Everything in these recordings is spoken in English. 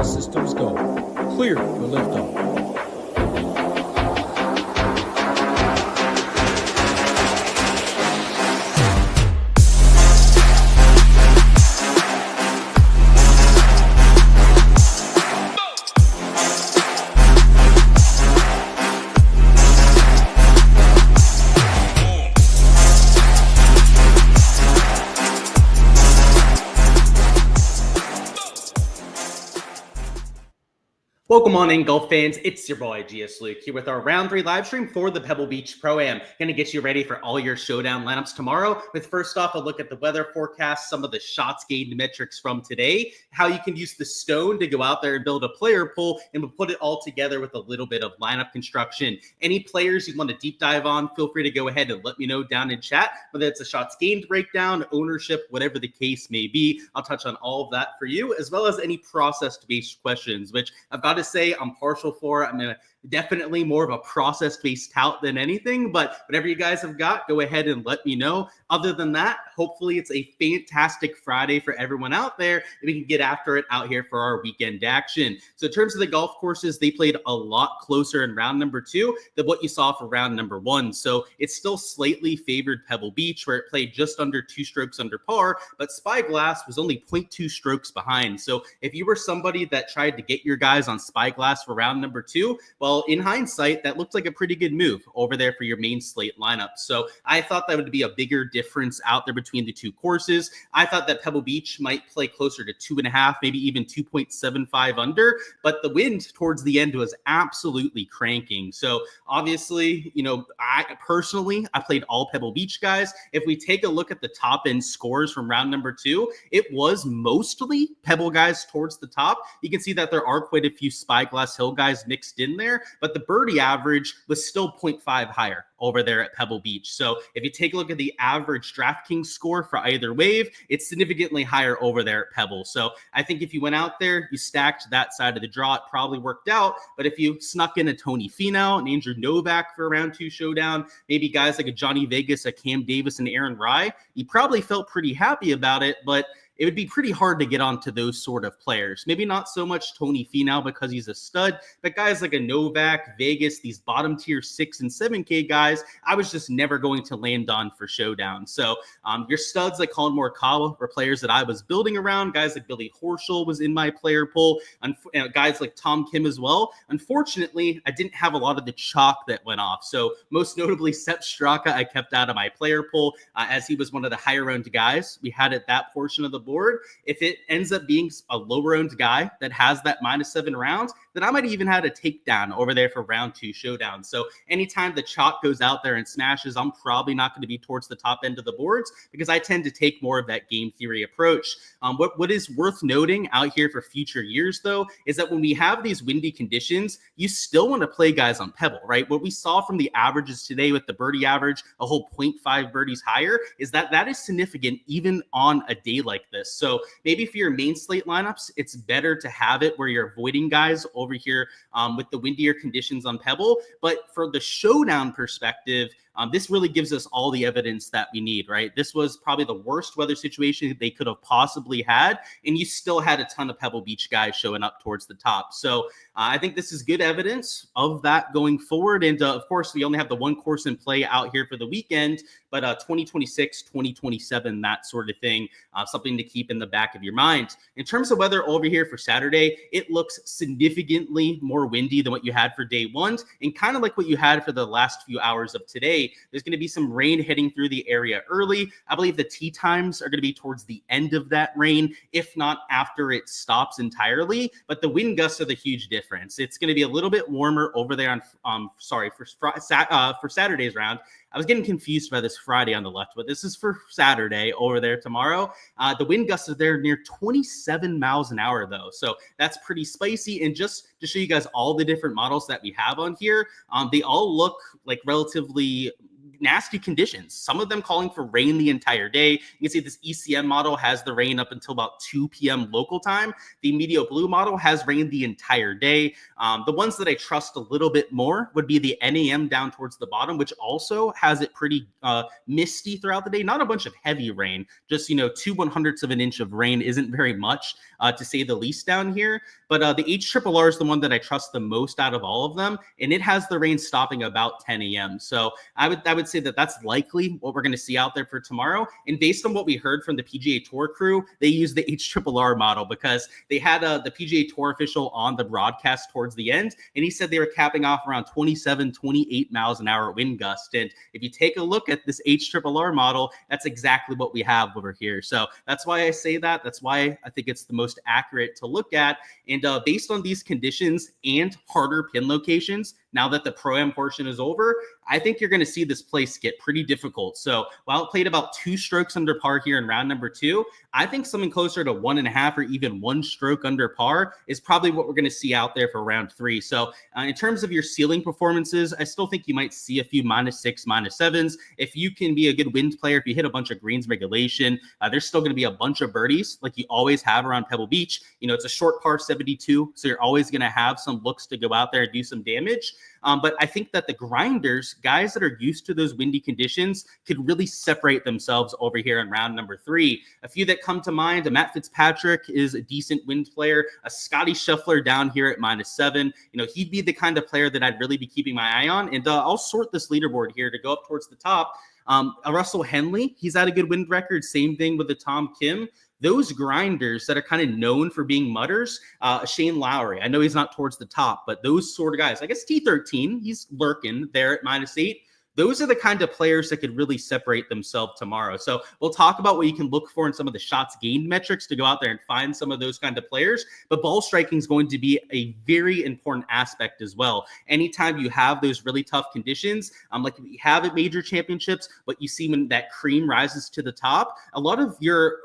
All systems go. Clear for liftoff. Welcome on in, golf fans. It's your boy, GS Luke, here with our Round 3 live stream for the Pebble Beach Pro-Am. Going to get you ready for all your showdown lineups tomorrow. With first off, a look at the weather forecast, some of the shots gained metrics from today, how you can use the stone to go out there and build a player pool, and we'll put it all together with a little bit of lineup construction. Any players you want to deep dive on, feel free to go ahead and let me know down in chat, whether it's a shots gained breakdown, ownership, whatever the case may be. I'll touch on all of that for you, as well as any process-based questions, which I've got to say I'm partial for. I'm definitely more of a process-based tout than anything, but whatever you guys have got, go ahead and let me know. Other than that, hopefully it's a fantastic Friday for everyone out there, and we can get after it out here for our weekend action. So in terms of the golf courses, they played a lot closer in round number 2 than what you saw for round number 1. So it's still slightly favored Pebble Beach, where it played just under 2 strokes under par, but Spyglass was only 0.2 strokes behind. So if you were somebody that tried to get your guys on Spyglass for round number 2, well, in hindsight, that looked like a pretty good move over there for your main slate lineup. So I thought that would be a bigger difference out there between the two courses. I thought that Pebble Beach might play closer to 2.5, maybe even 2.75 under, but the wind towards the end was absolutely cranking. So obviously, I played all Pebble Beach guys. If we take a look at the top end scores from round number 2, it was mostly Pebble guys towards the top. You can see that there are quite a few Spyglass Hill guys mixed in there, but the birdie average was still 0.5 higher over there at Pebble Beach. So if you take a look at the average DraftKings score for either wave, it's significantly higher over there at Pebble. So I think if you went out there, you stacked that side of the draw, it probably worked out. But if you snuck in a Tony Finau, an Andrew Novak for a round 2 showdown, maybe guys like a Johnny Vegas, a Cam Davis, and Aaron Rai, you probably felt pretty happy about it, but it would be pretty hard to get onto those sort of players. Maybe not so much Tony Finau because he's a stud, but guys like a Novak, Vegas, these bottom tier 6 and 7K guys, I was just never going to land on for showdown. So your studs like Colin Morikawa were players that I was building around. Guys like Billy Horschel was in my player pool. Guys like Tom Kim as well. Unfortunately, I didn't have a lot of the chalk that went off. So most notably, Sepp Straka, I kept out of my player pool as he was one of the higher owned guys we had at that portion of the board. If it ends up being a lower owned guy that has that -7 rounds, then I might even have a takedown over there for round 2 showdown. So anytime the chalk goes out there and smashes, I'm probably not going to be towards the top end of the boards because I tend to take more of that game theory approach. What is worth noting out here for future years, though, is that when we have these windy conditions, you still want to play guys on Pebble, right? What we saw from the averages today with the birdie average, a whole 0.5 birdies higher, is that is significant even on a day like this. So maybe for your main slate lineups, it's better to have it where you're avoiding guys over here with the windier conditions on Pebble. But for the showdown perspective, this really gives us all the evidence that we need, right? This was probably the worst weather situation they could have possibly had, and you still had a ton of Pebble Beach guys showing up towards the top. So I think this is good evidence of that going forward. And of course, we only have the one course in play out here for the weekend, but 2026, 2027, that sort of thing, something to keep in the back of your mind. In terms of weather over here for Saturday, it looks significantly more windy than what you had for day 1, and kind of like what you had for the last few hours of today. There's going to be some rain heading through the area early. I believe the tee times are going to be towards the end of that rain, if not after it stops entirely. But the wind gusts are the huge difference. It's going to be a little bit warmer over there on, for Saturday's round. I was getting confused by this Friday on the left, but this is for Saturday over there tomorrow. The wind gusts are there near 27 miles an hour, though. So that's pretty spicy. And just to show you guys all the different models that we have on here, they all look like relatively nasty conditions. Some of them calling for rain the entire day. You can see this ECM model has the rain up until about 2 p.m. local time. The Medio Blue model has rain the entire day. The ones that I trust a little bit more would be the NAM down towards the bottom, which also has it pretty misty throughout the day. Not a bunch of heavy rain, just 2/100ths of an inch of rain isn't very much to say the least down here. But the HRRR is the one that I trust the most out of all of them, and it has the rain stopping about 10 a.m. So I would say that that's likely what we're going to see out there for tomorrow. And based on what we heard from the PGA Tour crew, they used the HRRR model because they had the PGA Tour official on the broadcast towards the end, and he said they were capping off around 27, 28 miles an hour wind gust. And if you take a look at this HRRR model, that's exactly what we have over here. So that's why I say that. That's why I think it's the most accurate to look at. And based on these conditions and harder pin locations, now that the Pro-Am portion is over, I think you're going to see this place get pretty difficult. So while it played about 2 strokes under par here in round number 2, I think something closer to 1.5 or even 1 stroke under par is probably what we're going to see out there for round 3. So in terms of your ceiling performances, I still think you might see a few -6, -7s. If you can be a good wind player, if you hit a bunch of greens regulation, there's still going to be a bunch of birdies like you always have around Pebble Beach. It's a short par 72, so you're always going to have some looks to go out there and do some damage. But I think that the grinders, guys that are used to those windy conditions, could really separate themselves over here in round number 3. A few that come to mind, Matt Fitzpatrick is a decent wind player. A Scotty Scheffler down here at -7. He'd be the kind of player that I'd really be keeping my eye on. And I'll sort this leaderboard here to go up towards the top. Russell Henley, he's had a good wind record. Same thing with the Tom Kim. Those grinders that are kind of known for being mutters, Shane Lowry, I know he's not towards the top, but those sort of guys, I guess T13, he's lurking there at -8. Those are the kind of players that could really separate themselves tomorrow. So we'll talk about what you can look for in some of the shots gained metrics to go out there and find some of those kind of players. But ball striking is going to be a very important aspect as well. Anytime you have those really tough conditions, like we have at major championships, what you see when that cream rises to the top, a lot of your,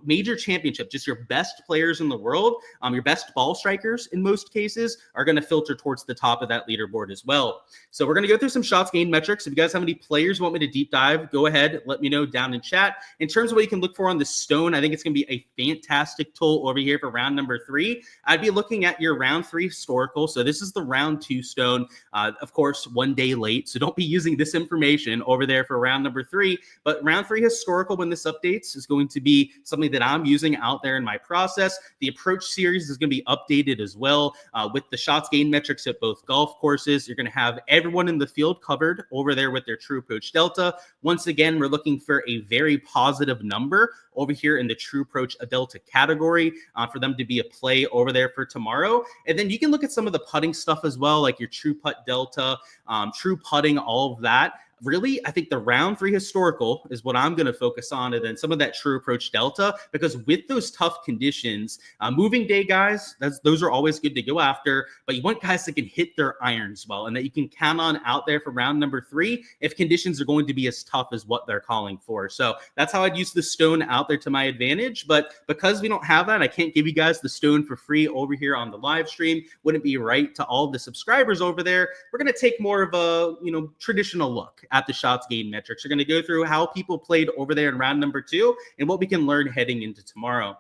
major championship, just your best players in the world, your best ball strikers in most cases are going to filter towards the top of that leaderboard as well. So we're going to go through some shots gained metrics. If you guys have any players you want me to deep dive, go ahead, let me know down in chat. In terms of what you can look for on the stone, I think it's going to be a fantastic tool over here for round number 3. I'd be looking at your round 3 historical. So this is the round 2 stone, of course, 1 day late. So don't be using this information over there for round number 3. But round 3 historical, when this updates, is going to be something that I'm using out there in my process. The approach series is going to be updated as well with the shots gained metrics at both golf courses. You're going to have everyone in the field covered over there with their true approach delta. Once again, we're looking for a very positive number over here in the true approach delta category for them to be a play over there for tomorrow. And then you can look at some of the putting stuff as well, like your true putt delta, true putting, all of that. Really, I think the round 3 historical is what I'm going to focus on, and then some of that true approach delta, because with those tough conditions, moving day guys, those are always good to go after, but you want guys that can hit their irons well and that you can count on out there for round number 3 if conditions are going to be as tough as what they're calling for. So that's how I'd use the stone out there to my advantage. But because we don't have that, I can't give you guys the stone for free over here on the live stream. Wouldn't be right to all the subscribers over there. We're going to take more of a traditional look at the shots gained metrics. We're going to go through how people played over there in round number 2 and what we can learn heading into tomorrow.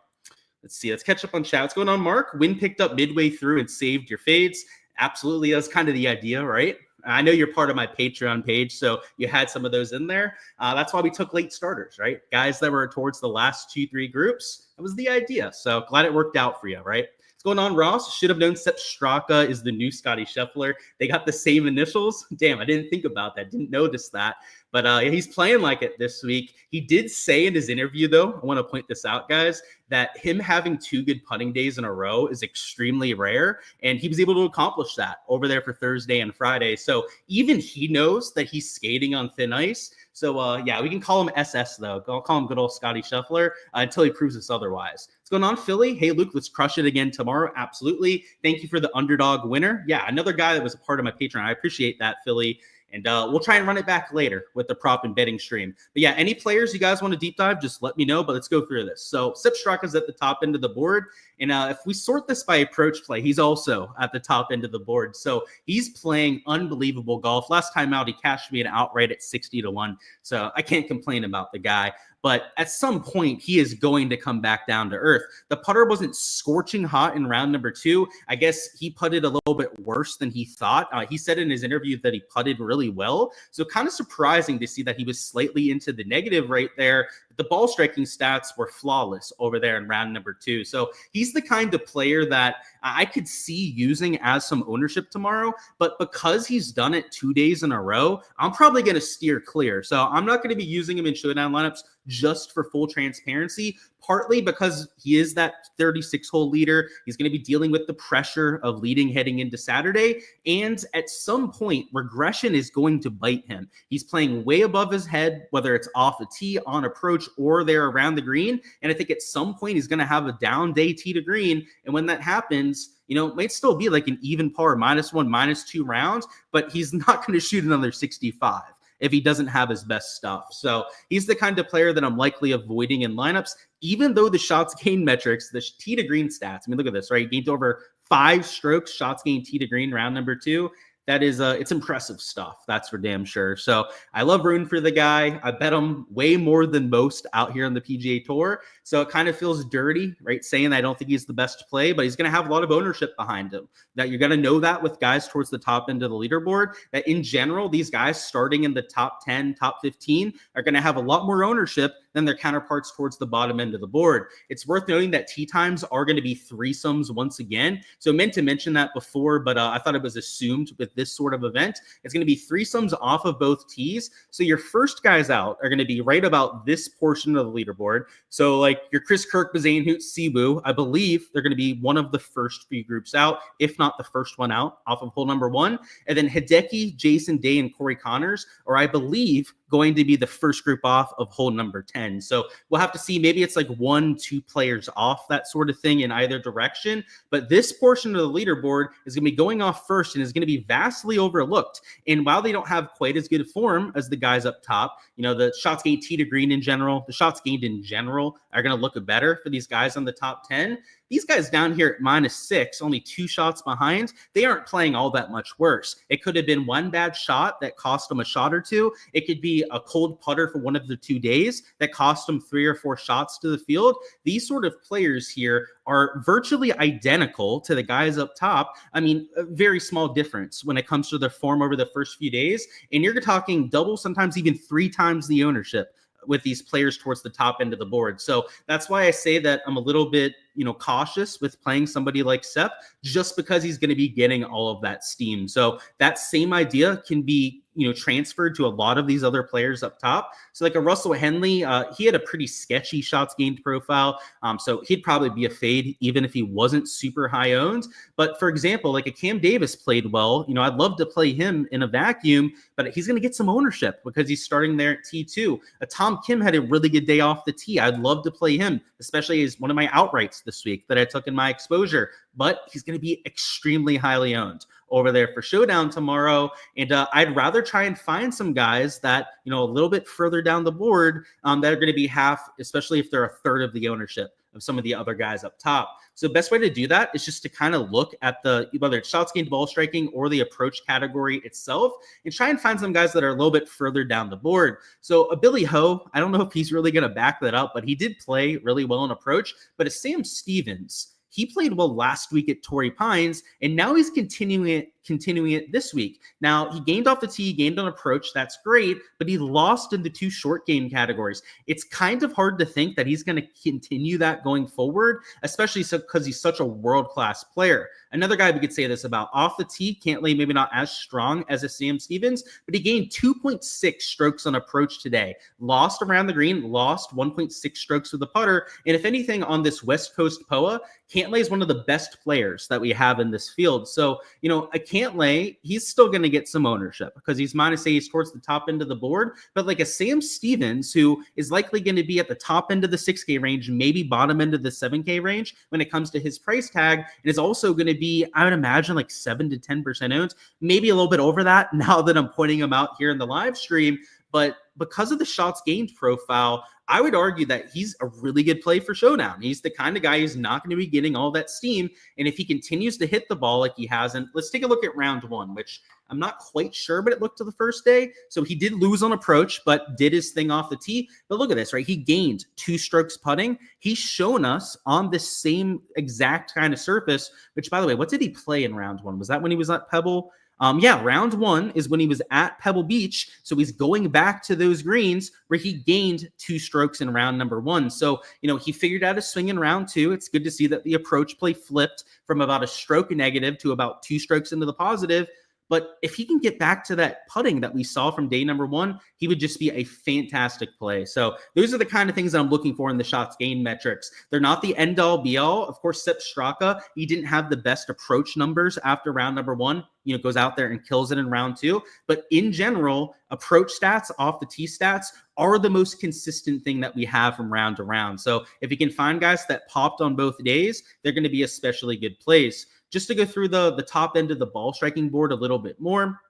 Let's see. Let's catch up on chat. What's going on, Mark? Wind picked up midway through and saved your fades. Absolutely. That's kind of the idea, right? I know you're part of my Patreon page, so you had some of those in there. That's why we took late starters, right? Guys that were towards the last 2-3 groups. That was the idea. So glad it worked out for you, right? Going on, Ross? Should have known Sepp Straka is the new Scotty Scheffler. They got the same initials. Damn, I didn't think about that. Didn't notice that. But he's playing like it this week. He did say in his interview, though, I want to point this out, guys, that him having 2 good putting days in a row is extremely rare. And he was able to accomplish that over there for Thursday and Friday. So even he knows that he's skating on thin ice. So, yeah, we can call him SS, though. I'll call him good old Scotty Scheffler until he proves us otherwise. What's going on, Philly? Hey, Luke, let's crush it again tomorrow. Absolutely. Thank you for the underdog winner. Yeah, another guy that was a part of my Patreon. I appreciate that, Philly. And we'll try and run it back later with the prop and betting stream. But yeah, any players you guys want to deep dive, just let me know. But let's go through this. So Sepp Straka's at the top end of the board. And if we sort this by approach play, he's also at the top end of the board. So he's playing unbelievable golf. Last time out, he cashed me an outright at 60-1. So I can't complain about the guy. But at some point, he is going to come back down to earth. The putter wasn't scorching hot in round number 2. I guess he putted a little bit worse than he thought. He said in his interview that he putted really well. So kind of surprising to see that he was slightly into the negative right there. The ball striking stats were flawless over there in round number 2. So he's the kind of player that I could see using as some ownership tomorrow. But because he's done it 2 days in a row, I'm probably going to steer clear. So I'm not going to be using him in showdown lineups just for full transparency, partly because he is that 36-hole leader. He's going to be dealing with the pressure of leading heading into Saturday. And at some point, regression is going to bite him. He's playing way above his head, whether it's off the tee, on approach, or there around the green. And I think at some point, he's going to have a down day tee to green. And when that happens, you know, it might still be like an even par, -1, -2 rounds, but he's not going to shoot another 65 if he doesn't have his best stuff. So he's the kind of player that I'm likely avoiding in lineups, even though the shots gained metrics, the tee to green stats, I mean, look at this, right? He gained over 5 strokes, shots gained tee to green, round number 2. That is, it's impressive stuff. That's for damn sure. So I love rooting for the guy. I bet him way more than most out here on the PGA Tour. So it kind of feels dirty, right? Saying I don't think he's the best play, but he's going to have a lot of ownership behind him. That you're going to know that with guys towards the top end of the leaderboard, that in general, these guys starting in the top 10, top 15 are going to have a lot more ownership than their counterparts towards the bottom end of the board. It's worth noting that tee times are going to be threesomes once again. So I meant to mention that before, but I thought it was assumed with this sort of event. It's going to be threesomes off of both tees. So your first guys out are going to be right about this portion of the leaderboard. So like your Chris Kirk, Bazane Hoot, Siwoo, I believe they're going to be one of the first few groups out, if not the first one out off of hole number 1. And then Hideki, Jason Day, and Corey Connors are, I believe, going to be the first group off of hole number 10. So we'll have to see. Maybe it's like 1-2 players off, that sort of thing in either direction. But this portion of the leaderboard is going to be going off first and is going to be vastly overlooked. And while they don't have quite as good a form as the guys up top, you know, the shots gained tee to green in general, the shots gained in general are going to look better for these guys on the top 10. These guys down here at -6, only 2 shots behind, they aren't playing all that much worse. It could have been one bad shot that cost them a shot or 2. It could be a cold putter for one of the 2 days that cost them 3 or 4 shots to the field. These sort of players here are virtually identical to the guys up top. I mean, a very small difference when it comes to their form over the first few days. And you're talking double, sometimes even 3 times the ownership with these players towards the top end of the board. So that's why I say that I'm a little bit, you know, cautious with playing somebody like Sepp, just because he's going to be getting all of that steam. So that same idea can be, you know, transferred to a lot of these other players up top. So like a Russell Henley, he had a pretty sketchy shots gained profile. So he'd probably be a fade even if he wasn't super high owned. But for example, like a Cam Davis played well. You know, I'd love to play him in a vacuum, but he's going to get some ownership because he's starting there at T2. Tom Kim had a really good day off the tee. I'd love to play him, especially as one of my outrights this week that I took in my exposure. But he's going to be extremely highly owned over there for showdown tomorrow. And I'd rather try and find some guys that, you know, a little bit further down the board that are going to be half, especially if they're a third of the ownership of some of the other guys up top. So the best way to do that is just to kind of look at the, whether it's shots gained, ball striking, or the approach category itself, and try and find some guys that are a little bit further down the board. So a Billy Ho, I don't know if he's really going to back that up, but he did play really well in approach. But a Sam Stevens, he played well last week at Torrey Pines, and now he's continuing it this week. Now, he gained off the tee, gained on approach. That's great, but he lost in the 2 short game categories. It's kind of hard to think that he's going to continue that going forward, especially because he's such a world-class player. Another guy we could say this about, off the tee, Cantlay maybe not as strong as a Sam Stevens, but he gained 2.6 strokes on approach today. Lost around the green, lost 1.6 strokes with the putter. And if anything, on this West Coast POA, Cantlay is one of the best players that we have in this field. So, you know, a can't lay, he's still going to get some ownership because he's -8 towards the top end of the board. But like a Sam Stevens, who is likely going to be at the top end of the 6K range, maybe bottom end of the 7K range when it comes to his price tag, and is also going to be, I would imagine, like 7 to 10% owned, maybe a little bit over that now that I'm pointing him out here in the live stream. But because of the shots gained profile, I would argue that he's a really good play for Showdown. He's the kind of guy who's not going to be getting all that steam. And if he continues to hit the ball like he hasn't, let's take a look at round one, which I'm not quite sure, but it looked to the first day. So he did lose on approach, but did his thing off the tee. But look at this, right? He gained 2 strokes putting. He's shown us on this same exact kind of surface, which, by the way, what did he play in round one? Was that when he was at Pebble? Yeah, round one is when he was at Pebble Beach. So he's going back to those greens where he gained 2 strokes in round number 1. So, he figured out a swing in round 2. It's good to see that the approach play flipped from about a stroke negative to about 2 strokes into the positive. But if he can get back to that putting that we saw from day number 1, he would just be a fantastic play. So those are the kind of things that I'm looking for in the shots gained metrics. They're not the end all be all. Of course, Sepp Straka, he didn't have the best approach numbers after round number 1. Goes out there and kills it in round 2. But in general, approach stats, off the tee stats are the most consistent thing that we have from round to round. So if you can find guys that popped on both days, they're going to be especially good plays. Just to go through the top end of the ball striking board a little bit more.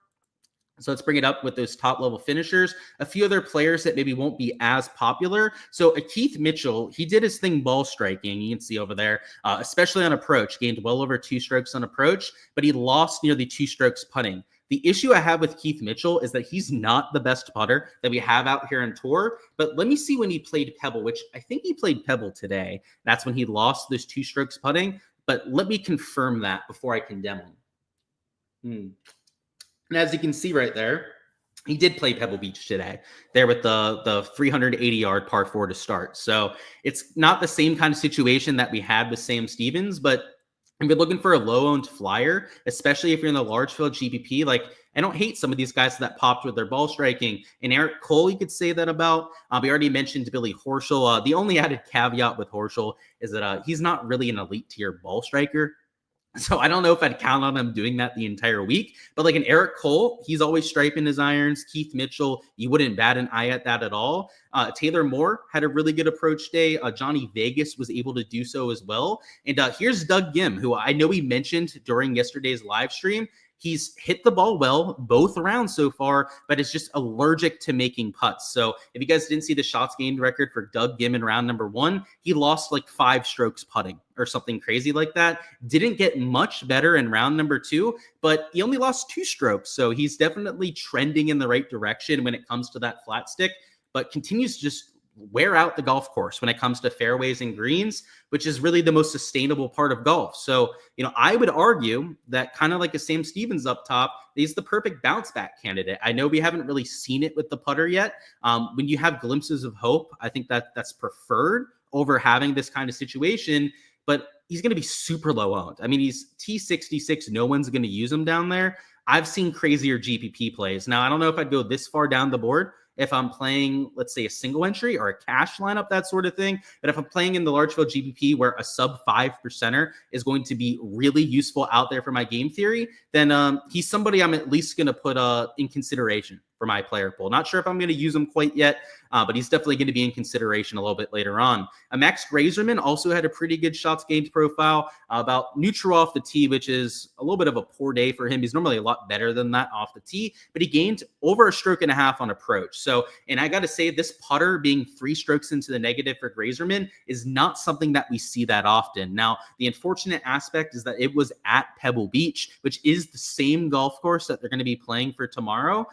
So let's bring it up with those top level finishers. A few other players that maybe won't be as popular. So Keith Mitchell, he did his thing ball striking. You can see over there, especially on approach, gained well over 2 strokes on approach, but he lost nearly 2 strokes putting. The issue I have with Keith Mitchell is that he's not the best putter that we have out here on tour. But let me see when he played Pebble, which I think he played Pebble today. That's when he lost those 2 strokes putting. But let me confirm that before I condemn him. And as you can see right there, he did play Pebble Beach today, there with the 380-yard par 4 to start. So it's not the same kind of situation that we had with Sam Stevens, but if you're looking for a low-owned flyer, especially if you're in the large field GPP, like I don't hate some of these guys that popped with their ball striking. And Eric Cole, you could say that about. We already mentioned Billy Horschel. The only added caveat with Horschel is that he's not really an elite tier ball striker. So I don't know if I'd count on him doing that the entire week. But like an Eric Cole, he's always striping his irons. Keith Mitchell, you wouldn't bat an eye at that at all. Taylor Moore had a really good approach day. Johnny Vegas was able to do so as well. And here's Doug Gim, who I know we mentioned during yesterday's live stream. He's hit the ball well both rounds so far, but is just allergic to making putts. So if you guys didn't see the shots gained record for Doug Gim in round number 1, he lost like 5 strokes putting or something crazy like that. Didn't get much better in round number 2, but he only lost 2 strokes. So he's definitely trending in the right direction when it comes to that flat stick, but continues to just wear out the golf course when it comes to fairways and greens, which is really the most sustainable part of golf. So, I would argue that kind of like a Sam Stevens up top, he's the perfect bounce back candidate. I know we haven't really seen it with the putter yet. When you have glimpses of hope, I think that's preferred over having this kind of situation, but he's going to be super low owned. I mean, he's T66. No one's going to use him down there. I've seen crazier GPP plays. Now, I don't know if I'd go this far down the board if I'm playing, let's say, a single entry or a cash lineup, that sort of thing. But if I'm playing in the large field GPP where a sub 5%er is going to be really useful out there for my game theory, then he's somebody I'm at least going to put in consideration for my player pool. Not sure if I'm going to use him quite yet, but he's definitely going to be in consideration a little bit later on. Max Grazerman also had a pretty good shots gained profile, about neutral off the tee, which is a little bit of a poor day for him. He's normally a lot better than that off the tee, but he gained over 1.5 strokes on approach. So, and I got to say, this putter being 3 strokes into the negative for Grazerman is not something that we see that often. Now, the unfortunate aspect is that it was at Pebble Beach, which is the same golf course that they're going to be playing for tomorrow.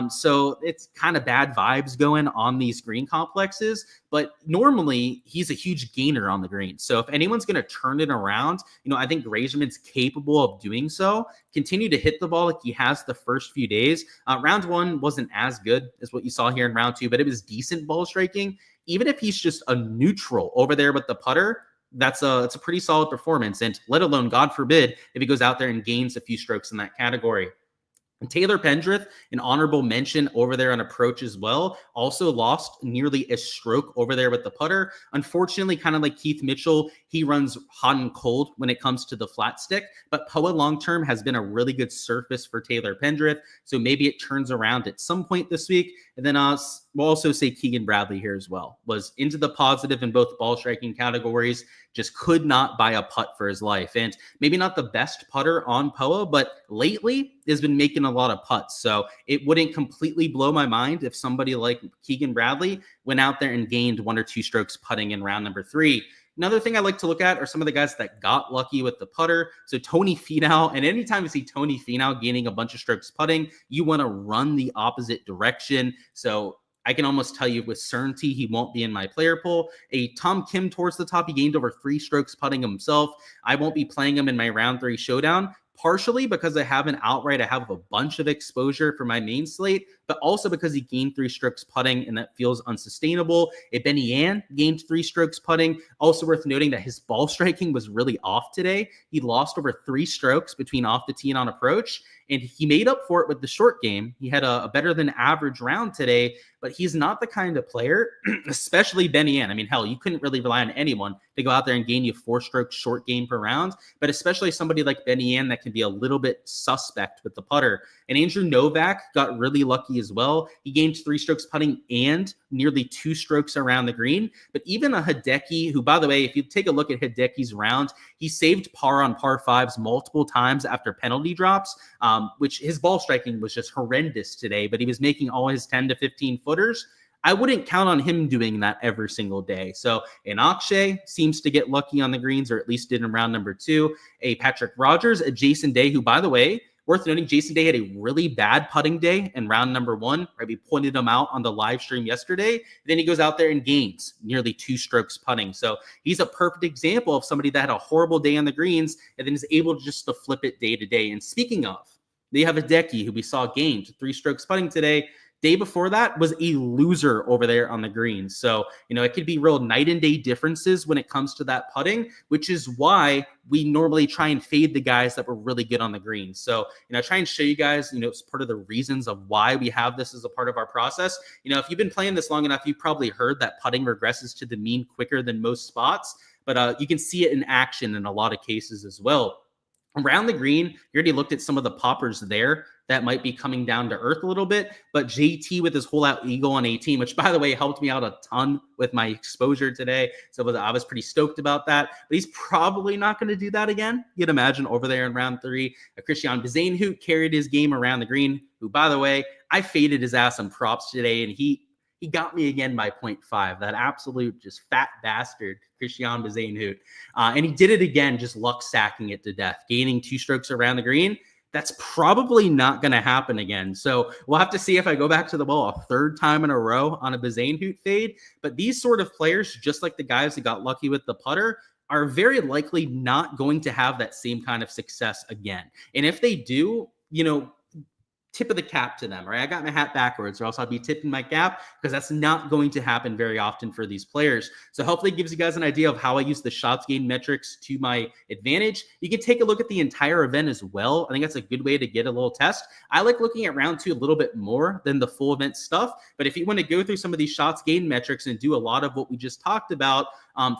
So it's kind of bad vibes going on these green complexes, but normally he's a huge gainer on the green. So if anyone's going to turn it around, I think Grazerman's capable of doing so. Continue to hit the ball like he has the first few days. Round 1 wasn't as good as what you saw here in round 2, but it was decent ball striking. Even if he's just a neutral over there with the putter, that's a pretty solid performance. And let alone, God forbid, if he goes out there and gains a few strokes in that category. Taylor Pendrith, an honorable mention over there on approach as well, also lost nearly a stroke over there with the putter. Unfortunately, kind of like Keith Mitchell, he runs hot and cold when it comes to the flat stick, but POA long-term has been a really good surface for Taylor Pendrith, so maybe it turns around at some point this week. And then we'll also say Keegan Bradley here as well. Was into the positive in both ball striking categories, just could not buy a putt for his life. And maybe not the best putter on POA, but lately has been making a lot of putts. So it wouldn't completely blow my mind if somebody like Keegan Bradley went out there and gained 1 or 2 strokes putting in round number 3. Another thing I like to look at are some of the guys that got lucky with the putter. So Tony Finau, and anytime you see Tony Finau gaining a bunch of strokes putting, you want to run the opposite direction. So I can almost tell you with certainty he won't be in my player pool. A Tom Kim towards the top, he gained over 3 strokes putting himself. I won't be playing him in my round 3 showdown, partially because I have a bunch of exposure for my main slate, but also because he gained 3 strokes putting, and that feels unsustainable. Benny Yan gained 3 strokes putting. Also worth noting that his ball striking was really off today. He lost over 3 strokes between off the tee and on approach, and he made up for it with the short game. He had a better than average round today, but he's not the kind of player, especially Benny Yan. I mean, hell, you couldn't really rely on anyone to go out there and gain you 4 strokes short game per round, but especially somebody like Benny Yan that can be a little bit suspect with the putter. And Andrew Novak got really lucky as well. He gained 3 strokes putting and nearly 2 strokes around the green. But even a Hideki, who, by the way, if you take a look at Hideki's round, he saved par on par 5s multiple times after penalty drops, which his ball striking was just horrendous today, but he was making all his 10 to 15 footers. I wouldn't count on him doing that every single day. So an Akshay seems to get lucky on the greens, or at least did in round number 2. A Patrick Rogers, a Jason Day, who, by the way, worth noting, Jason Day had a really bad putting day in round number 1. Right? We pointed him out on the live stream yesterday. Then he goes out there and gains nearly 2 strokes putting. So he's a perfect example of somebody that had a horrible day on the greens and then is able just to flip it day to day. And speaking of, they have a Hideki, who we saw gained 3 strokes putting today. Day before that was a loser over there on the greens. So, it could be real night and day differences when it comes to that putting, which is why we normally try and fade the guys that were really good on the greens. So, I try and show you guys, it's part of the reasons of why we have this as a part of our process. If you've been playing this long enough, you've probably heard that putting regresses to the mean quicker than most spots, but you can see it in action in a lot of cases as well. Around the green, you already looked at some of the poppers there that might be coming down to earth a little bit, but JT with his whole out eagle on 18, which, by the way, helped me out a ton with my exposure today. So I was pretty stoked about that, but he's probably not going to do that again. You'd imagine over there in round 3, Christian Bezain carried his game around the green, who, by the way, I faded his ass on props today, and he got me again by 0.5. That absolute just fat bastard, Christian Bezain. And he did it again, just luck sacking it to death, gaining 2 strokes around the green. That's probably not going to happen again. So we'll have to see if I go back to the ball a 3rd time in a row on a Bezain fade. But these sort of players, just like the guys who got lucky with the putter, are very likely not going to have that same kind of success again. And if they do, tip of the cap to them, right? I got my hat backwards, or else I'll be tipping my cap, because that's not going to happen very often for these players. So hopefully it gives you guys an idea of how I use the shots gained metrics to my advantage. You can take a look at the entire event as well. I think that's a good way to get a little test. I like looking at round 2 a little bit more than the full event stuff, but if you want to go through some of these shots gained metrics and do a lot of what we just talked about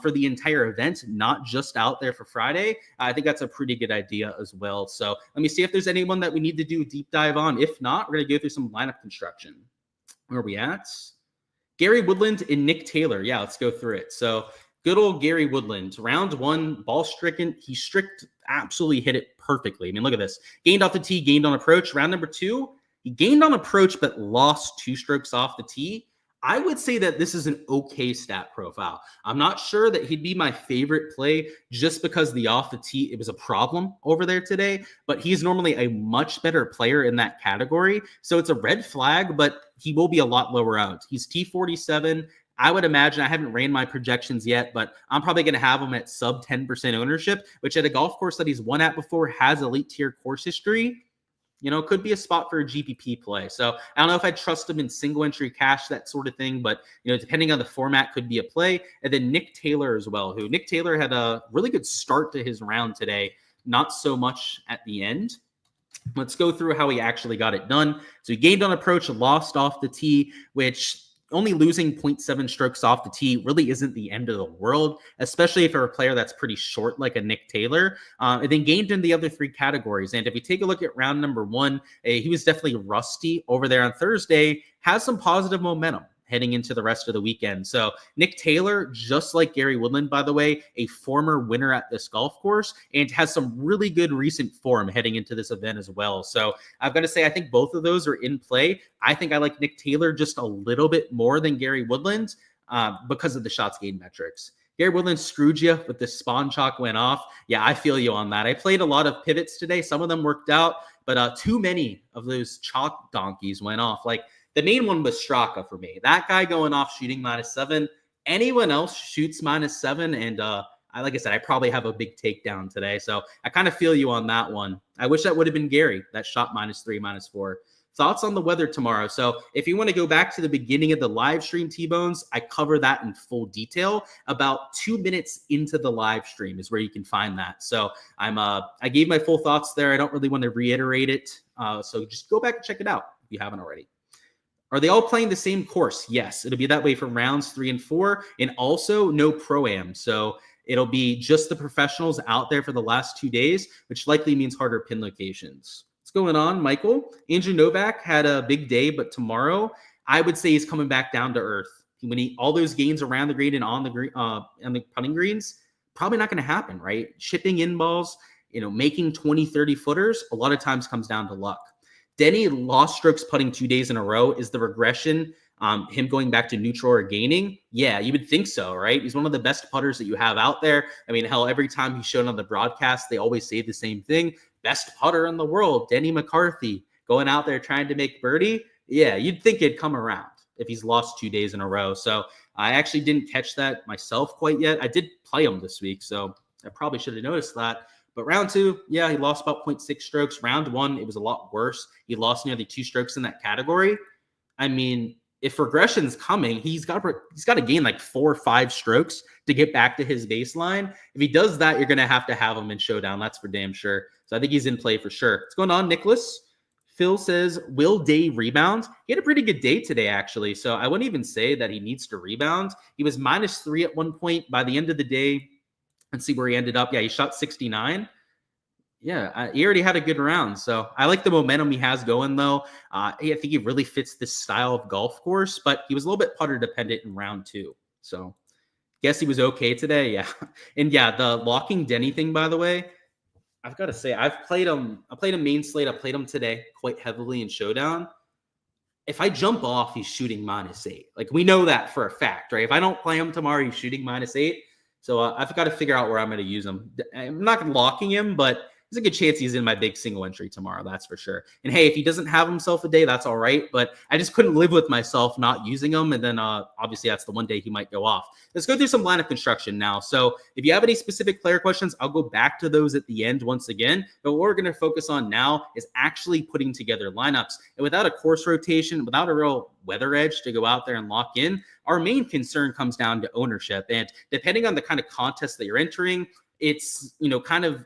for the entire event, not just out there for Friday, I think that's a pretty good idea as well. So let me see if there's anyone that we need to do a deep dive on. If not, we're going to go through some lineup construction. Where are we at? Gary Woodland and Nick Taylor. Yeah, let's go through it. So good old Gary Woodland. Round 1, ball stricken. He absolutely hit it perfectly. I mean, look at this. Gained off the tee, gained on approach. Round number 2, he gained on approach, but lost 2 strokes off the tee. I would say that this is an okay stat profile. I'm not sure that he'd be my favorite play just because the off the tee, it was a problem over there today, but he's normally a much better player in that category. So it's a red flag, but he will be a lot lower out. He's T47. I would imagine, I haven't ran my projections yet, but I'm probably going to have him at sub 10% ownership, which at a golf course that he's won at before, has elite tier course history. Could be a spot for a GPP play. So I don't know if I trust him in single entry cash, that sort of thing, but depending on the format, could be a play. And then Nick Taylor as well, who Nick Taylor had a really good start to his round today, not so much at the end. Let's go through how he actually got it done. So he gained on approach, lost off the tee, which only losing 0.7 strokes off the tee really isn't the end of the world, especially if you're a player that's pretty short like a Nick Taylor. And then gained in the other three categories. And if you take a look at round number one, he was definitely rusty over there on Thursday, has some positive momentum heading into the rest of the weekend. So Nick Taylor, just like Gary Woodland, by the way, a former winner at this golf course, and has some really good recent form heading into this event as well. So I've got to say, I think both of those are in play. I think I like Nick Taylor just a little bit more than Gary Woodland because of the shots gained metrics. Gary Woodland screwed you with the spawn chalk went off. Yeah, I feel you on that. I played a lot of pivots today. Some of them worked out, but too many of those chalk donkeys went off. Like, the main one was Straka for me. That guy going off shooting -7. Anyone else shoots -7. And like I said, I probably have a big takedown today. So I kind of feel you on that one. I wish that would have been Gary, that shot -3, -4. Thoughts on the weather tomorrow? So if you want to go back to the beginning of the live stream, T-Bones, I cover that in full detail. About 2 minutes into the live stream is where you can find that. So I gave my full thoughts there. I don't really want to reiterate it. So just go back and check it out if you haven't already. Are they all playing the same course? Yes, it'll be that way from rounds 3 and 4, and also no pro-am. So it'll be just the professionals out there for the last 2 days, which likely means harder pin locations. What's going on, Michael? Andrew Novak had a big day, but tomorrow I would say he's coming back down to earth. When all those gains around the green and on the putting greens, probably not going to happen, right? Chipping in balls, making 20, 30 footers, a lot of times comes down to luck. Denny lost strokes putting 2 days in a row. Is the regression him going back to neutral or gaining? Yeah, you would think so, right? He's one of the best putters that you have out there. I mean, hell, every time he's shown on the broadcast, they always say the same thing. Best putter in the world, Denny McCarthy, going out there trying to make birdie. Yeah, you'd think it'd come around if he's lost 2 days in a row. So I actually didn't catch that myself quite yet. I did play him this week, so I probably should have noticed that. But round 2, yeah, he lost about 0.6 strokes. Round 1, it was a lot worse. He lost nearly 2 strokes in that category. I mean, if regression's coming, he's got to gain like 4 or 5 strokes to get back to his baseline. If he does that, you're going to have him in Showdown. That's for damn sure. So I think he's in play for sure. What's going on, Nicholas? Phil says, will Day rebound? He had a pretty good day today, actually. So I wouldn't even say that he needs to rebound. He was -3 at one point. By the end of the day, let's see where he ended up. Yeah, he shot 69. Yeah, he already had a good round. So I like the momentum he has going, though. I think he really fits this style of golf course, but he was a little bit putter dependent in round 2. So guess he was okay today. Yeah. And yeah, the locking Denny thing, by the way, I've got to say, I played him main slate. I played him today quite heavily in Showdown. If I jump off, he's shooting -8. Like, we know that for a fact, right? If I don't play him tomorrow, he's shooting -8. So I've got to figure out where I'm going to use him. I'm not locking him, but there's a good chance he's in my big single entry tomorrow. That's for sure. And hey, if he doesn't have himself a day, that's all right. But I just couldn't live with myself not using him. And then obviously that's the one day he might go off. Let's go through some lineup construction now. So if you have any specific player questions, I'll go back to those at the end once again. But what we're going to focus on now is actually putting together lineups. And without a course rotation, without a real weather edge to go out there and lock in, our main concern comes down to ownership. And depending on the kind of contest that you're entering, it's, kind of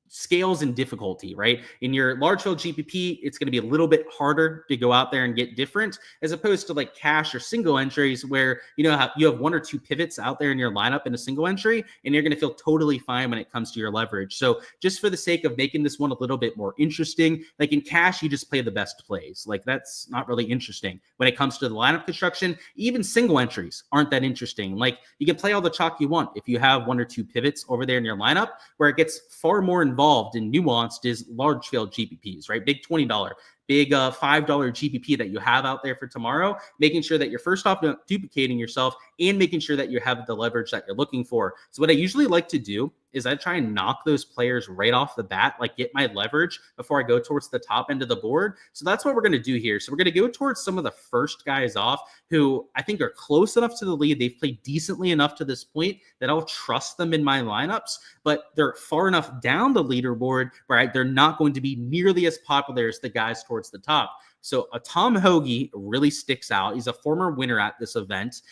scales in difficulty, right? In your large field GPP, it's going to be a little bit harder to go out there and get different, as opposed to like cash or single entries where, you have 1 or 2 pivots out there in your lineup in a single entry, and you're going to feel totally fine when it comes to your leverage. So just for the sake of making this one a little bit more interesting, like in cash, you just play the best plays. Like, that's not really interesting. When it comes to the lineup construction, even single entries aren't that interesting. Like, you can play all the chalk you want if you have 1 or 2 pivots over there in your lineup. Where it gets far more involved and nuanced is large field GPPs, right? Big $20, big $5 GPP that you have out there for tomorrow, making sure that you're first off not duplicating yourself and making sure that you have the leverage that you're looking for. So what I usually like to do is I try and knock those players right off the bat, like get my leverage before I go towards the top end of the board. So that's what we're going to do here. So we're going to go towards some of the first guys off who I think are close enough to the lead. They've played decently enough to this point that I'll trust them in my lineups, but they're far enough down the leaderboard where they're not going to be nearly as popular as the guys towards the top. So a Tom Hoagie really sticks out. He's a former winner at this event.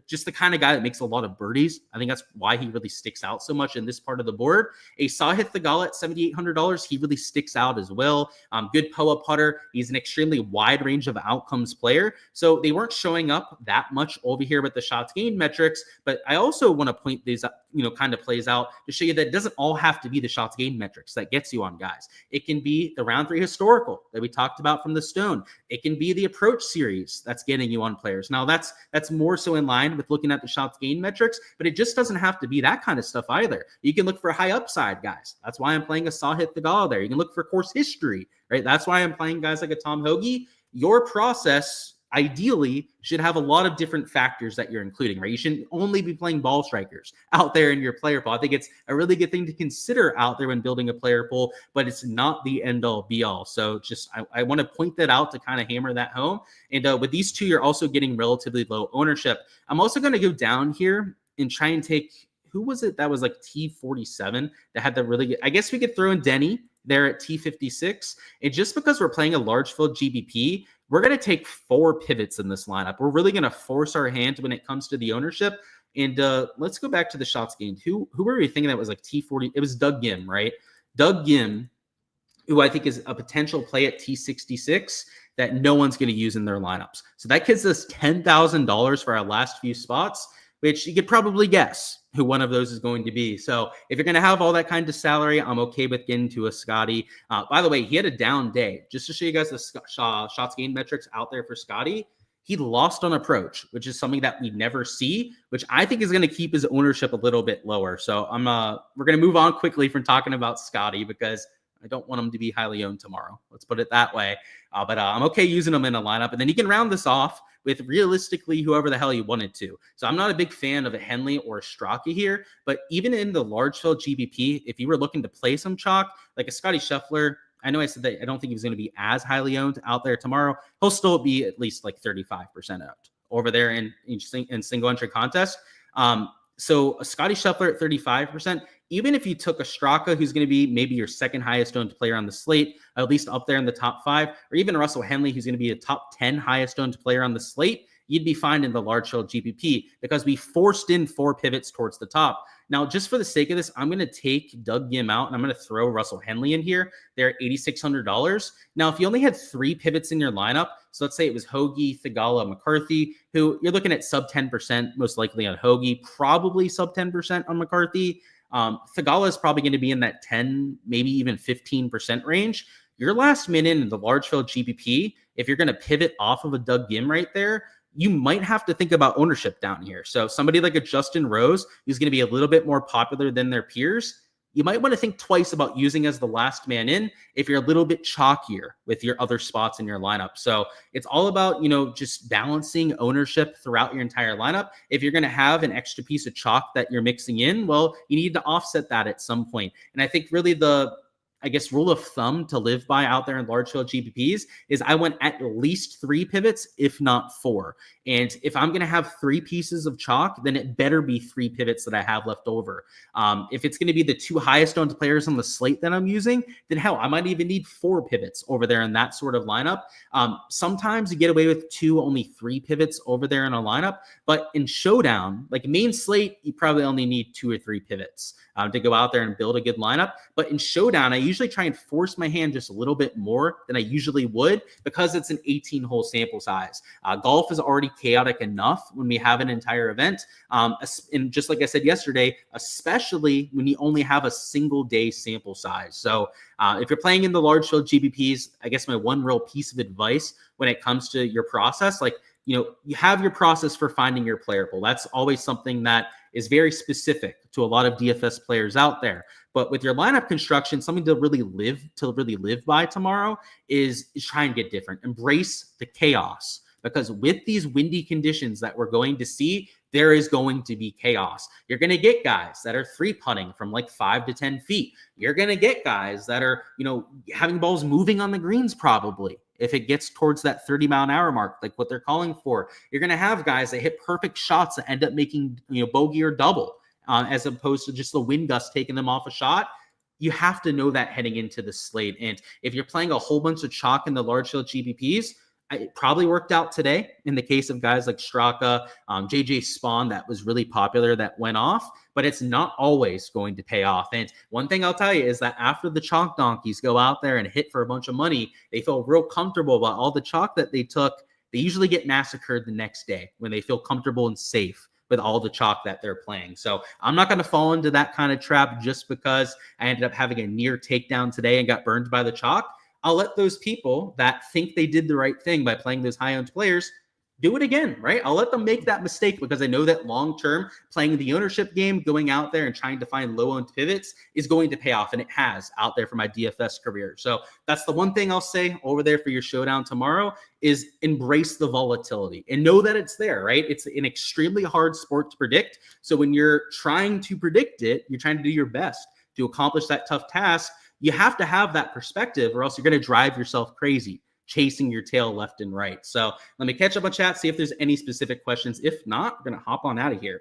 Just the kind of guy that makes a lot of birdies. I think that's why he really sticks out so much in this part of the board. A Sahith Theegala at $7,800. He really sticks out as well. Good POA putter. He's an extremely wide range of outcomes player. So they weren't showing up that much over here with the shots gained metrics. But I also want to point these, kind of plays out to show you that it doesn't all have to be the shots gained metrics that gets you on guys. It can be the round 3 historical that we talked about from the Stone. It can be the approach series that's getting you on players. Now that's more so in line with looking at the shots gained metrics, but it just doesn't have to be that kind of stuff either. You can look for high upside guys. That's why I'm playing a Sahith Theegala there. You can look for course history, right? That's why I'm playing guys like a Tom Hoagie. Your process ideally should have a lot of different factors that you're including, right? You shouldn't only be playing ball strikers out there in your player pool. I think it's a really good thing to consider out there when building a player pool, but it's not the end all be all. So just, I want to point that out to kind of hammer that home. And with these two, you're also getting relatively low ownership. I'm also going to go down here and try and take, who was it that was like T47 that had the really good, I guess we could throw in Denny there at T56. And just because we're playing a large field GBP, we're going to take 4 pivots in this lineup. We're really going to force our hand when it comes to the ownership. And let's go back to the shots gained. Who were we thinking that was like T40? It was Doug Gim, right? Doug Gim, who I think is a potential play at T66 that no one's going to use in their lineups. So that gives us $10,000 for our last few spots, which you could probably guess who one of those is going to be. So if you're going to have all that kind of salary, I'm okay with getting to a Scotty. By the way, he had a down day. Just to show you guys the shots gained metrics out there for Scotty, he lost on approach, which is something that we never see, which I think is going to keep his ownership a little bit lower. So we're going to move on quickly from talking about Scotty because I don't want him to be highly owned tomorrow. Let's put it that way. But I'm okay using him in a lineup. And then you can round this off with realistically whoever the hell you wanted to. So I'm not a big fan of a Henley or a Straka here, but even in the large field GBP, if you were looking to play some chalk, like a Scotty Scheffler, I know I said that I don't think he's going to be as highly owned out there tomorrow. He'll still be at least like 35% owned over there in single entry contest. So a Scotty Scheffler at 35%, even if you took a Straka, who's going to be maybe your second highest owned player on the slate, at least up there in the top 5, or even Russell Henley, who's going to be a top 10 highest owned player on the slate, you'd be fine in the large field GPP because we forced in 4 pivots towards the top. Now, just for the sake of this, I'm going to take Doug Gim out and I'm going to throw Russell Henley in here. They're at $8,600. Now, if you only had 3 pivots in your lineup, so let's say it was Hoagie, Theegala, McCarthy, who you're looking at sub 10%, most likely on Hoagie, probably sub 10% on McCarthy. Theegala is probably going to be in that 10, maybe even 15% range. Your last minute in the large field GPP, if you're going to pivot off of a Doug Gim right there, you might have to think about ownership down here. So somebody like a Justin Rose, who's going to be a little bit more popular than their peers, you might want to think twice about using as the last man in if you're a little bit chalkier with your other spots in your lineup. So it's all about, just balancing ownership throughout your entire lineup. If you're going to have an extra piece of chalk that you're mixing in, well, you need to offset that at some point. And I think really the rule of thumb to live by out there in large field GPPs is I want at least 3 pivots, if not 4. And if I'm going to have 3 pieces of chalk, then it better be 3 pivots that I have left over. If it's going to be the 2 highest owned players on the slate that I'm using, then hell, I might even need 4 pivots over there in that sort of lineup. Sometimes you get away with 2, only 3 pivots over there in a lineup. But in Showdown, like main slate, you probably only need 2 or 3 pivots to go out there and build a good lineup. But in Showdown, I usually try and force my hand just a little bit more than I usually would because it's an 18-hole sample size. Golf is already chaotic enough when we have an entire event. And just like I said yesterday, especially when you only have a single day sample size. So if you're playing in the large field GBPs, I guess my one real piece of advice when it comes to your process, you have your process for finding your player pool. That's always something that is very specific to a lot of DFS players out there. But with your lineup construction, something to really live by tomorrow is try and get different. Embrace the chaos. Because with these windy conditions that we're going to see, there is going to be chaos. You're going to get guys that are 3-putting from like 5 to 10 feet. You're going to get guys that are, having balls moving on the greens probably. If it gets towards that 30-mile-an-hour mark, like what they're calling for, you're going to have guys that hit perfect shots that end up making, bogey or double, as opposed to just the wind gust taking them off a shot. you have to know that heading into the slate. And if you're playing a whole bunch of chalk in the large field GPPs, it probably worked out today in the case of guys like Straka, JJ Spawn, that was really popular, that went off, but it's not always going to pay off. And one thing I'll tell you is that after the chalk donkeys go out there and hit for a bunch of money, they feel real comfortable about all the chalk that they took. They usually get massacred the next day when they feel comfortable and safe with all the chalk that they're playing. So I'm not going to fall into that kind of trap just because I ended up having a near takedown today and got burned by the chalk. I'll let those people that think they did the right thing by playing those high-owned players do it again, right? I'll let them make that mistake because I know that long-term playing the ownership game, going out there and trying to find low-owned pivots is going to pay off, and it has out there for my DFS career. So that's the one thing I'll say over there for your showdown tomorrow is embrace the volatility and know that it's there, right? It's an extremely hard sport to predict. So when you're trying to predict it, you're trying to do your best to accomplish that tough task. You have to have that perspective or else you're going to drive yourself crazy chasing your tail left and right. So let me catch up on chat, see if there's any specific questions. If not, we're going to hop on out of here.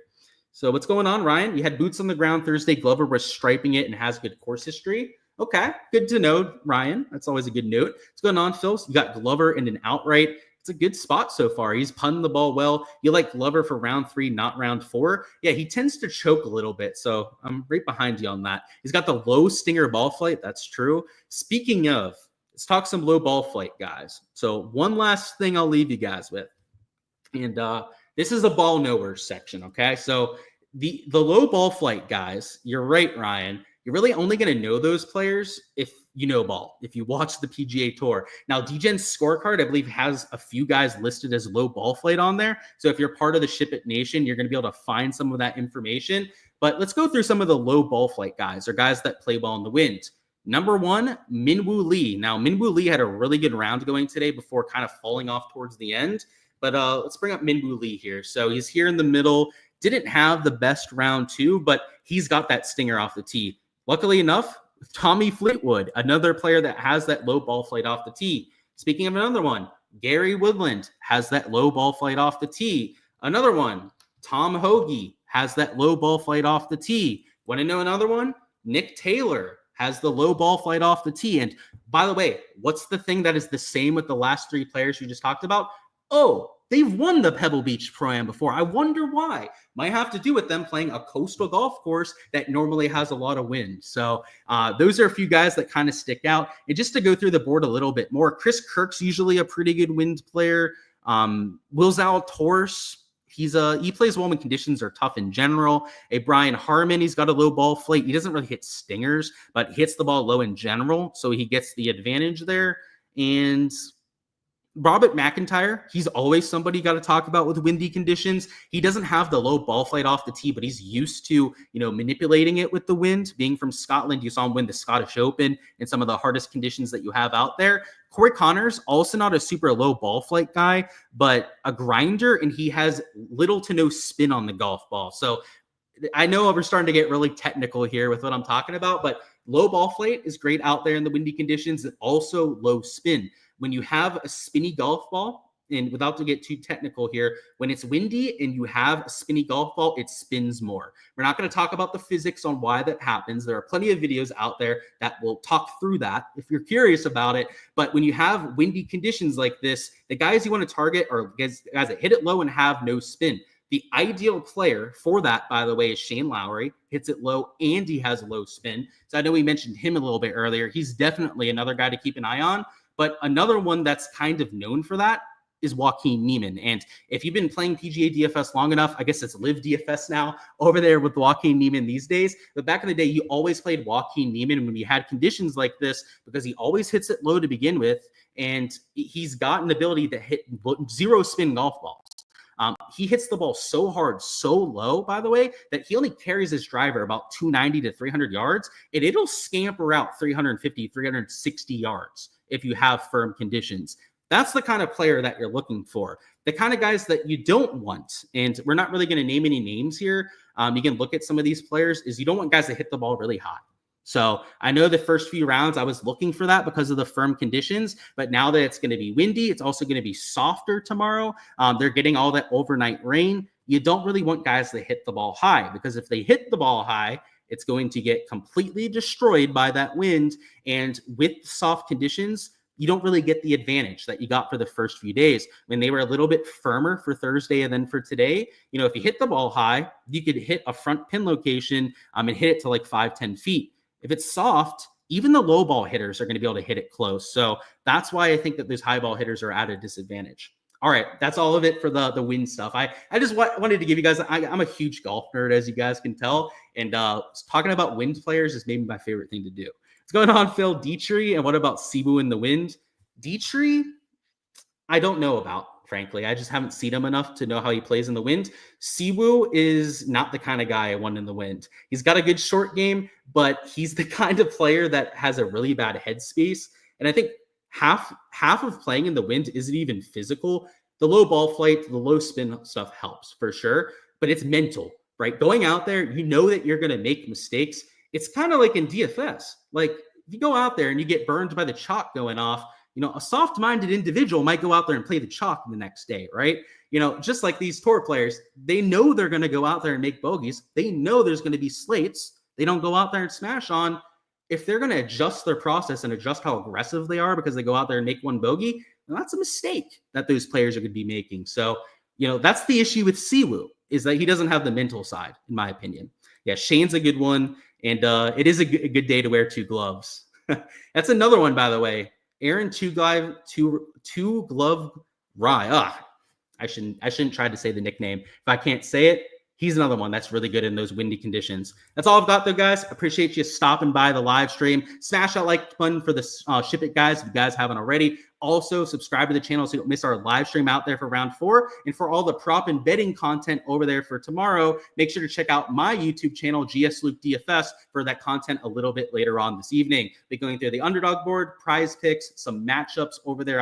So what's going on, Ryan? You had boots on the ground Thursday. Glover was striping it and has good course history. Okay, good to know, Ryan. That's always a good note. What's going on, Phil? You got Glover in an outright. It's a good spot so far. He's punting the ball well. You like Glover for round 3, not round 4. Yeah, he tends to choke a little bit, so I'm right behind you on that. He's got the low stinger ball flight. That's true. Speaking of, let's talk some low ball flight, guys. So one last thing I'll leave you guys with, and this is a ball knowers section, okay? So the low ball flight guys, you're right, Ryan. You're really only going to know those players if you know ball, if you watch the PGA Tour. Now, DGen's scorecard, I believe, has a few guys listed as low ball flight on there. So if you're part of the SHIPIT Nation, you're going to be able to find some of that information. But let's go through some of the low ball flight guys or guys that play well in the wind. Number 1, Minwoo Lee. Now, Minwoo Lee had a really good round going today before kind of falling off towards the end. But let's bring up Minwoo Lee here. So he's here in the middle. Didn't have the best round 2, but he's got that stinger off the tee. Luckily enough, Tommy Fleetwood, another player that has that low ball flight off the tee. Speaking of another one, Gary Woodland has that low ball flight off the tee. Another one, Tom Hoagie has that low ball flight off the tee. Want to know another one? Nick Taylor has the low ball flight off the tee. And by the way, what's the thing that is the same with the last 3 players you just talked about? Oh, they've won the Pebble Beach Pro-Am before. I wonder why. Might have to do with them playing a coastal golf course that normally has a lot of wind. So those are a few guys that kind of stick out. And just to go through the board a little bit more, Chris Kirk's usually a pretty good wind player. Will Zalatoris, he plays well when conditions are tough in general. A Brian Harmon, he's got a low ball flight. He doesn't really hit stingers, but hits the ball low in general, so he gets the advantage there. And Robert McIntyre, he's always somebody you got to talk about with windy conditions. He doesn't have the low ball flight off the tee, but he's used to, manipulating it with the wind. Being from Scotland, you saw him win the Scottish Open in some of the hardest conditions that you have out there. Corey Connors, also not a super low ball flight guy, but a grinder, and he has little to no spin on the golf ball. So I know we're starting to get really technical here with what I'm talking about, but low ball flight is great out there in the windy conditions, and also low spin. When you have a spinny golf ball, and without to get too technical here, when it's windy and you have a spinny golf ball, it spins more. We're not going to talk about the physics on why that happens. There are plenty of videos out there that will talk through that if you're curious about it. But when you have windy conditions like this, the guys you want to target are guys that hit it low and have no spin. The ideal player for that, by the way, is Shane Lowry. Hits it low and he has low spin. So I know we mentioned him a little bit earlier. He's definitely another guy to keep an eye on. But another one that's kind of known for that is Joaquin Niemann. And if you've been playing PGA DFS long enough, I guess it's LukeDFS now over there with Joaquin Niemann these days. But back in the day, you always played Joaquin Niemann when you had conditions like this because he always hits it low to begin with. And he's got an ability to hit zero spin golf balls. He hits the ball so hard, so low, by the way, that he only carries his driver about 290 to 300 yards, and it'll scamper out 350, 360 yards if you have firm conditions. That's the kind of player that you're looking for. The kind of guys that you don't want, and we're not really going to name any names here. You can look at some of these players, is you don't want guys that hit the ball really high. So I know the first few rounds I was looking for that because of the firm conditions, but now that it's going to be windy, it's also going to be softer tomorrow. They're getting all that overnight rain. You don't really want guys that hit the ball high because if they hit the ball high it's going to get completely destroyed by that wind. And with soft conditions, you don't really get the advantage that you got for the first few days. When they were a little bit firmer for Thursday and then for today, if you hit the ball high, you could hit a front pin location and hit it to like 5-10 feet. If it's soft, even the low ball hitters are going to be able to hit it close. So that's why I think that those high ball hitters are at a disadvantage. All right, that's all of it for the wind stuff. I just wanted to give you guys, I'm a huge golf nerd, as you guys can tell. And talking about wind players is maybe my favorite thing to do. What's going on, Phil? Dietrich, and what about Sibu in the wind? Dietrich, I don't know about, frankly. I just haven't seen him enough to know how he plays in the wind. Sibu is not the kind of guy I want in the wind. He's got a good short game, but he's the kind of player that has a really bad headspace. And I think half of playing in the wind isn't even physical. The low ball flight, the low spin stuff helps for sure, but it's mental, right? Going out there, you know that you're going to make mistakes. It's kind of like in DFS. Like if you go out there and you get burned by the chalk going off, a soft-minded individual might go out there and play the chalk the next day, right? Just like these tour players, they know they're going to go out there and make bogeys. They know there's going to be slates. They don't go out there and smash on. If they're going to adjust their process and adjust how aggressive they are because they go out there and make one bogey, well, that's a mistake that those players are going to be making. So, that's the issue with Siwoo, is that he doesn't have the mental side, in my opinion. Yeah, Shane's a good one, and it is a good day to wear 2 gloves. That's another one, by the way. Aaron two glove Rye. I shouldn't try to say the nickname. If I can't say it, he's another one that's really good in those windy conditions. That's all I've got, though, guys. Appreciate you stopping by the live stream. Smash that like button for the SHIPIT guys if you guys haven't already. Also, subscribe to the channel so you don't miss our live stream out there for round 4. And for all the prop and betting content over there for tomorrow, make sure to check out my YouTube channel, LukeDFS, for that content a little bit later on this evening. Be going through the underdog board, prize picks, some matchups over there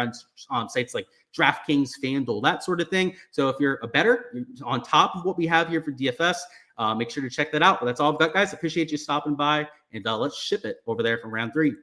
on sites like DraftKings, FanDuel, that sort of thing. So if you're a bettor on top of what we have here for DFS, make sure to check that out. But that's all I've got, guys. Appreciate you stopping by, and let's ship it over there for round 3.